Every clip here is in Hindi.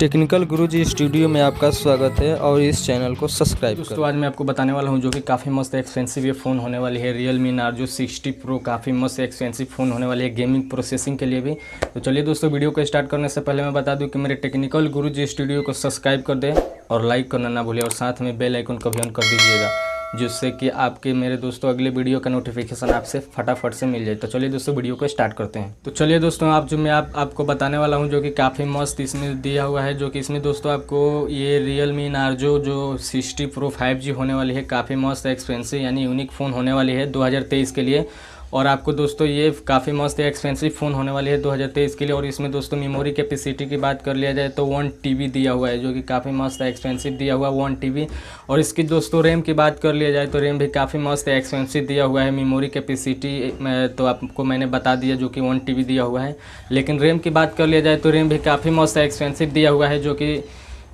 टेक्निकल गुरुजी स्टूडियो में आपका स्वागत है और इस चैनल को सब्सक्राइब करें। दोस्तों आज मैं आपको बताने वाला हूं जो कि काफ़ी मस्त एक्सपेंसिव ये फ़ोन होने वाली है Realme Narzo 60 Pro। काफ़ी मस्त एक्सपेंसिव फ़ोन होने वाली है गेमिंग प्रोसेसिंग के लिए भी। तो चलिए दोस्तों, वीडियो को स्टार्ट करने से पहले मैं बता दूं कि मेरे टेक्निकल गुरुजी स्टूडियो को सब्सक्राइब कर दें और लाइक करना ना भूलें और साथ में बेल आइकन को भी ऑन कर दीजिएगा, जिससे कि आपके मेरे दोस्तों अगले वीडियो का नोटिफिकेशन आपसे फटाफट से मिल जाए। तो चलिए दोस्तों, वीडियो को स्टार्ट करते हैं। तो चलिए दोस्तों, मैं आपको बताने वाला हूं जो कि काफ़ी मस्त इसमें दिया हुआ है, जो कि इसमें दोस्तों आपको ये Realme Narzo जो 60 Pro 5G होने वाली है, काफ़ी मस्त एक्सपेंसिव यानी यूनिक फ़ोन होने वाली है 2023 के लिए। और आपको दोस्तों ये काफ़ी मस्त एक्सपेंसिव फ़ोन होने वाली है 2023 के लिए। और इसमें दोस्तों मेमोरी कैपेसिटी की बात कर लिया जाए तो 1 TB दिया हुआ है, जो कि काफ़ी मस्त एक्सपेंसिव दिया हुआ है 1 TB। और इसकी दोस्तों रैम की बात कर लिया जाए तो रैम भी काफ़ी मस्त एक्सपेंसिव दिया हुआ है। मेमोरी कैपेसिटी तो आपको मैंने बता दिया जो कि 1 TB दिया हुआ है, लेकिन रैम की बात कर लिया जाए तो रैम भी काफ़ी मस्त एक्सपेंसिव दिया हुआ है, जो कि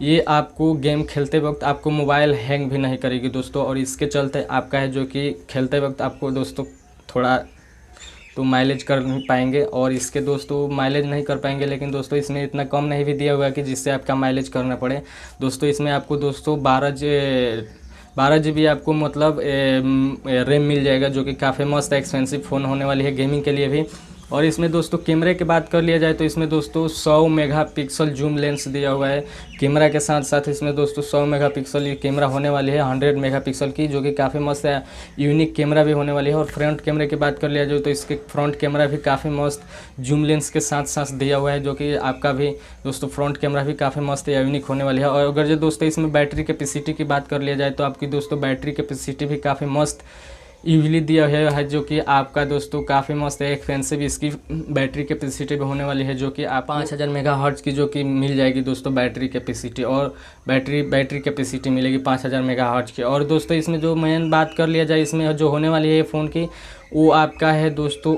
ये आपको गेम खेलते वक्त आपको मोबाइल हैंग भी नहीं करेगी दोस्तों। और इसके चलते आपका है जो कि खेलते वक्त आपको दोस्तों थोड़ा तो माइलेज कर नहीं पाएंगे, और इसके दोस्तों माइलेज नहीं कर पाएंगे, लेकिन दोस्तों इसमें इतना कम नहीं भी दिया हुआ है कि जिससे आपका माइलेज करना पड़े। दोस्तों इसमें आपको दोस्तों 12 GB आपको मतलब रैम मिल जाएगा, जो कि काफ़ी मस्त एक्सपेंसिव फ़ोन होने वाली है गेमिंग के लिए भी। और इसमें दोस्तों कैमरे की बात कर लिया जाए तो इसमें दोस्तों 100 मेगापिक्सल जूम लेंस दिया हुआ है कैमरा के साथ साथ। इसमें दोस्तों 100 मेगापिक्सल ये कैमरा होने वाली है 100 मेगापिक्सल की, जो कि काफ़ी मस्त है, यूनिक कैमरा भी होने वाली है। और फ्रंट कैमरे की बात कर लिया जाए तो इसके फ्रंट कैमरा भी काफ़ी मस्त जूम लेंस के साथ साथ दिया हुआ है, जो कि आपका भी दोस्तों फ्रंट कैमरा भी काफ़ी मस्त या यूनिक होने वाली है। और अगर जो दोस्तों इसमें बैटरी कैपेसिटी की बात कर लिया जाए तो आपकी दोस्तों बैटरी कैपेसिटी भी काफ़ी मस्त यूजली दिया है, जो कि आपका दोस्तों काफ़ी मस्त है एक्सपेंसिव इसकी बैटरी कैपेसिटी भी होने वाली है, जो कि आप 5000 मेगाहर्ट्ज़ की जो कि मिल जाएगी दोस्तों बैटरी कैपेसिटी। और बैटरी कैपेसिटी मिलेगी 5000 मेगाहर्ट्ज़ की। और दोस्तों इसमें जो मेन बात कर लिया जाए इसमें जो होने वाली है फ़ोन की, वो आपका है दोस्तों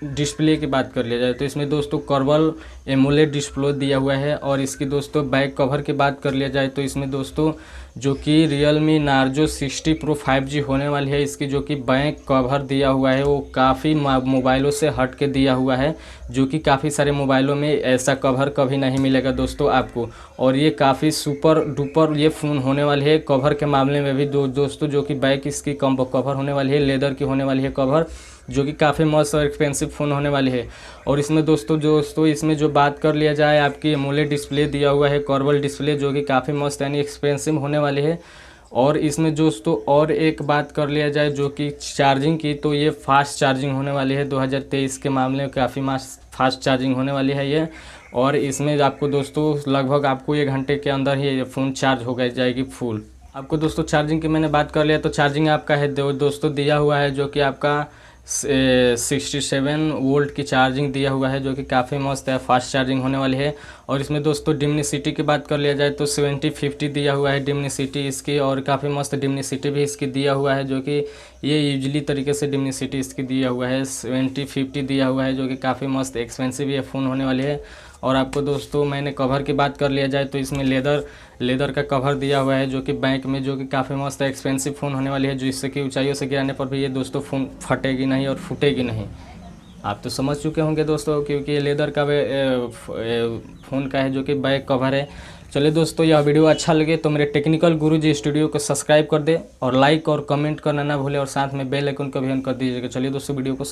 डिस्प्ले की बात कर लिया जाए तो इसमें दोस्तों कर्वल एमोलेड डिस्प्ले दिया हुआ है। और इसकी दोस्तों बैक कवर की बात कर लिया जाए तो इसमें दोस्तों जो कि Realme Narzo 60 Pro 5G होने वाली है, इसकी जो कि बैक कवर दिया हुआ है वो काफ़ी मोबाइलों से हट के दिया हुआ है, जो कि काफ़ी सारे मोबाइलों में ऐसा कवर कभी नहीं मिलेगा दोस्तों आपको। और ये काफ़ी सुपर डुपर ये फ़ोन होने वाली है कवर के मामले में भी दोस्तों, जो कि बैक इसकी कवर होने वाली है, लेदर की होने वाली है कवर, जो कि काफ़ी मस्त और एक्सपेंसिव फ़ोन होने वाली है। और इसमें दोस्तों इसमें जो बात कर लिया जाए आपकी एमोलेड डिस्प्ले दिया हुआ है कर्वल डिस्प्ले, जो कि काफ़ी मस्त यानी एक्सपेंसिव होने वाली है। और इसमें दोस्तों और एक बात कर लिया जाए जो कि चार्जिंग की, तो ये फास्ट चार्जिंग होने वाली है 2023 के मामले में, काफ़ी फास्ट चार्जिंग होने वाली है ये। और इसमें आपको दोस्तों लगभग आपको 1 घंटे के अंदर ही ये फ़ोन चार्ज हो जाएगी फुल। आपको दोस्तों चार्जिंग की मैंने बात कर लिया तो चार्जिंग आपका है दोस्तों दिया हुआ है, जो कि आपका 67 वोल्ट की चार्जिंग दिया हुआ है, जो कि काफ़ी मस्त है, फास्ट चार्जिंग होने वाली है। और इसमें दोस्तों डिमनिसिटी की बात कर लिया जाए तो 7050 दिया हुआ है डिमनिसिटी इसकी, और काफ़ी मस्त डिमनिसिटी भी इसकी दिया हुआ है, जो कि ये यूजली तरीके से डिमनिसिटी इसकी दिया हुआ है 7050 दिया हुआ है, जो कि काफ़ी मस्त एक्सपेंसिव ये फ़ोन होने वाली है। और आपको दोस्तों मैंने कवर की बात कर लिया जाए तो इसमें लेदर का कवर दिया हुआ है, जो कि बैक में, जो कि काफ़ी मस्त एक्सपेंसिव फ़ोन होने वाली है, जो इससे कि ऊंचाइयों से गिराने पर भी ये दोस्तों फ़ोन फटेगी नहीं और फूटेगी नहीं। आप तो समझ चुके होंगे दोस्तों, क्योंकि ये लेदर का फ़ोन का है, जो कि बैक कवर है। चलिए दोस्तों, यह वीडियो अच्छा लगे तो मेरे टेक्निकल गुरुजी स्टूडियो को सब्सक्राइब कर दे और लाइक और कमेंट करना ना भूले, और साथ में बेल आइकन को भी ऑन कर दीजिएगा। चलिए दोस्तों, वीडियो को